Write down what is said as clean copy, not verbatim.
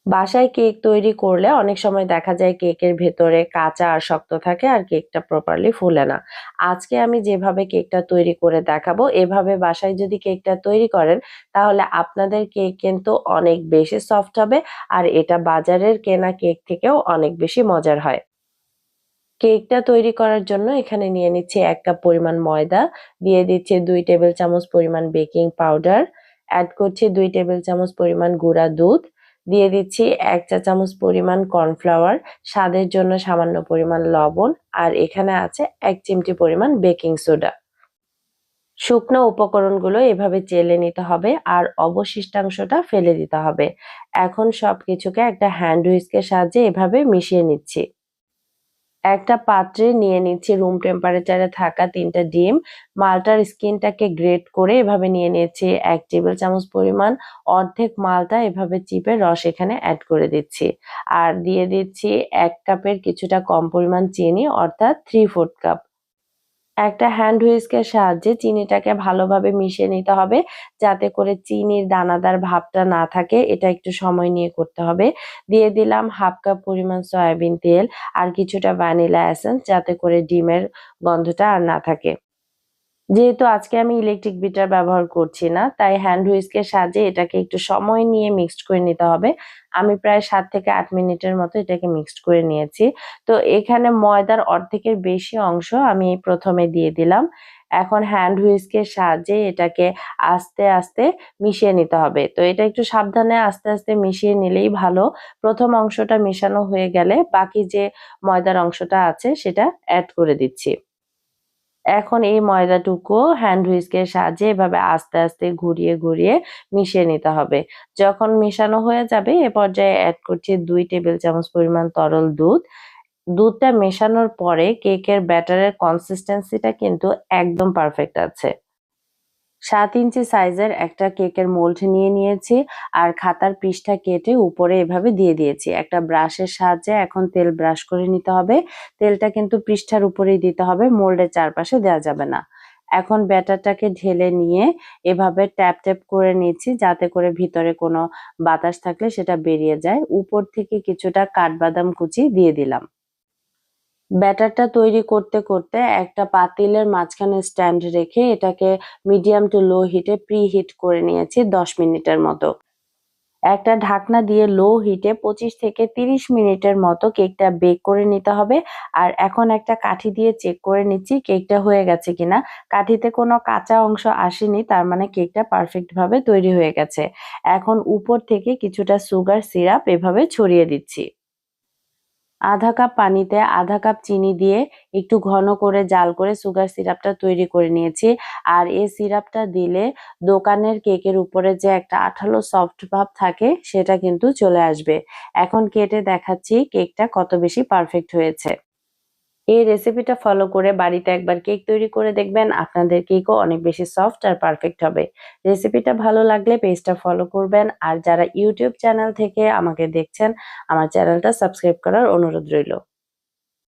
বাসায় কেক তৈরি করলে অনেক সময় দেখা যায় কেকের ভেতরে কাঁচা আর শক্ত থাকে আর কেকটা প্রপারলি ফুলে না। আজকে আমি যেভাবে কেকটা তৈরি করে দেখাবো, এভাবে বাসায় যদি কেকটা তৈরি করেন তাহলে আপনাদের কেক কিন্তু অনেক বেশি সফট হবে আর এটা বাজারের কেনা কেক থেকেও অনেক বেশি মজার হয়। কেকটা তৈরি করার জন্য এখানে নিয়ে নিচ্ছি ১ কাপ পরিমাণ ময়দা, দিয়ে দিচ্ছি ২ টেবিল চামচ পরিমাণ বেকিং পাউডার, অ্যাড করছি ২ টেবিল চামচ পরিমাণ গুঁড়া দুধ, দিয়ে দিচ্ছি ১ চা চামচ পরিমাণ কর্নফ্লাওয়ার, স্বাদের জন্য সামান্য পরিমাণ লবণ আর এখানে আছে ১ চিমটি পরিমাণ বেকিং সোডা। শুকনো উপকরণগুলো এভাবে চেলে নিতে হবে আর অবশিষ্টাংশটা ফেলে দিতে হবে। এখন সবকিছুকে একটা হ্যান্ড হুইস্কের সাহায্যে এভাবে মিশিয়ে নিচ্ছি। একটা পাত্রে নিয়ে নিচ্ছি রুম টেম্পারেচারে থাকা ৩ টা ডিম। মালটার স্কিনটাকে গ্রেট করে এভাবে নিয়ে নিয়েছি ১ টেবিল চামচ পরিমাণ। অর্ধেক মালটা এভাবে চিপে রস এখানে এড করে দিচ্ছি। আর দিয়ে দিচ্ছি ১ কাপের কিছুটা কম পরিমাণ চিনি অর্থাৎ 3/4 কাপ। একটা হ্যান্ড হুইস্কের সাহায্যে চিনিটাকে ভালোভাবে মিশিয়ে নিতে হবে যাতে করে চিনির দানাদার ভাবটা না থাকে। এটা একটু সময় নিয়ে করতে হবে। দিয়ে দিলাম 1/2 কাপ পরিমাণ সয়াবিন তেল আর কিছুটা ভ্যানিলা এসেন্স যাতে করে ডিমের গন্ধটা আর না থাকে। যেহেতু আজকে আমি ইলেকট্রিক বিটার ব্যবহার করছি না, তাই হ্যান্ড হুইস্কের সাহায্যে এটাকে একটু সময় নিয়ে মিক্সড করে নিতে হবে। আমি প্রায় ৭ থেকে ৮ মিনিটের মতো এটাকে মিক্সড করে নিয়েছি। তো এখানে ময়দার অর্ধেকের বেশি অংশ আমি ১ম এ দিয়ে দিলাম। এখন হ্যান্ড হুইস্কের সাহায্যে এটাকে আস্তে, আস্তে মিশিয়ে নিতে হবে। তো এটা একটু সাবধানে আস্তে, আস্তে মিশিয়ে নিলেই ভালো। ১ম অংশটা মেশানো হয়ে গেলে বাকি যে ময়দার অংশটা আছে সেটা এড করে দিচ্ছি। এখন এই ময়দাটুকুও হ্যান্ড হুইস্কের সাহায্যে এভাবে আস্তে, আস্তে ঘুরিয়ে, ঘুরিয়ে মিশিয়ে নিতে হবে। যখন মেশানো হয়ে যাবে এ পর্যায়ে এড করছি ২ টেবিল চামচ পরিমাণ তরল দুধ। দুধটা মেশানোর পরে কেকের ব্যাটারের কনসিস্টেন্সিটা কিন্তু একদম পারফেক্ট আছে। ৭ ইঞ্চি সাইজের একটা কেকের মোল্ড নিয়ে নিয়েছি আর খাতার পৃষ্ঠা কেটে উপরে এভাবে দিয়ে দিয়েছি। একটা ব্রাশের সাহায্যে এখন তেল ব্রাশ করে নিতে হবে। তেলটা কিন্তু পৃষ্ঠার উপরেই দিতে হবে, মোল্ডের চারপাশে দেওয়া যাবে না। এখন ব্যাটারটাকে ঢেলে নিয়ে এভাবে ট্যাপ, ট্যাপ করে নিচ্ছি যাতে করে ভিতরে কোনো বাতাস থাকলে সেটা বেরিয়ে যায়। উপর থেকে কিছুটা কাঠবাদাম কুচি দিয়ে দিলাম। ব্যাটারটা তৈরি করতে, করতে একটা পাতিলের মাঝখানে স্ট্যান্ড রেখে এটাকে মিডিয়াম টু লো হিটে প্রি-হিট করে নিয়েছি ১০ মিনিটের মতো। একটা ঢাকনা দিয়ে লো হিটে ২৫ থেকে ৩০ মিনিটের মতো কেকটা বেক করে নিতে হবে। আর এখন একটা কাঠি দিয়ে চেক করে নিচ্ছি কেকটা হয়ে গেছে কিনা। কাঠিতে কোনো কাঁচা অংশ আসেনি, তার মানে কেকটা পারফেক্ট ভাবে তৈরি হয়ে গেছে। এখন উপর থেকে কিছুটা সুগার সিরাপ এভাবে ছড়িয়ে দিচ্ছি। ১/২ কাপ পানিতে ১/২ কাপ চিনি দিয়ে একটু ঘন করে জাল করে সুগার সিরাপটা তৈরি করে নিয়েছি। আর এই সিরাপটা দিলে দোকানের কেকের উপরে যে একটা আঠালো সফট ভাব থাকে সেটা কিন্তু চলে আসবে। এখন কেটে দেখাচ্ছি কেকটা কত বেশি পারফেক্ট হয়েছে। এই রেসিপিটা ফলো করে বাড়িতে একবার কেক তৈরি করে দেখবেন, আপনাদের কেকও অনেক বেশি সফট আর পারফেক্ট হবে। রেসিপিটা ভালো লাগলে পেজটা ফলো করবেন আর যারা ইউটিউব চ্যানেল থেকে আমাকে দেখছেন, আমার চ্যানেলটা সাবস্ক্রাইব করার অনুরোধ রইল।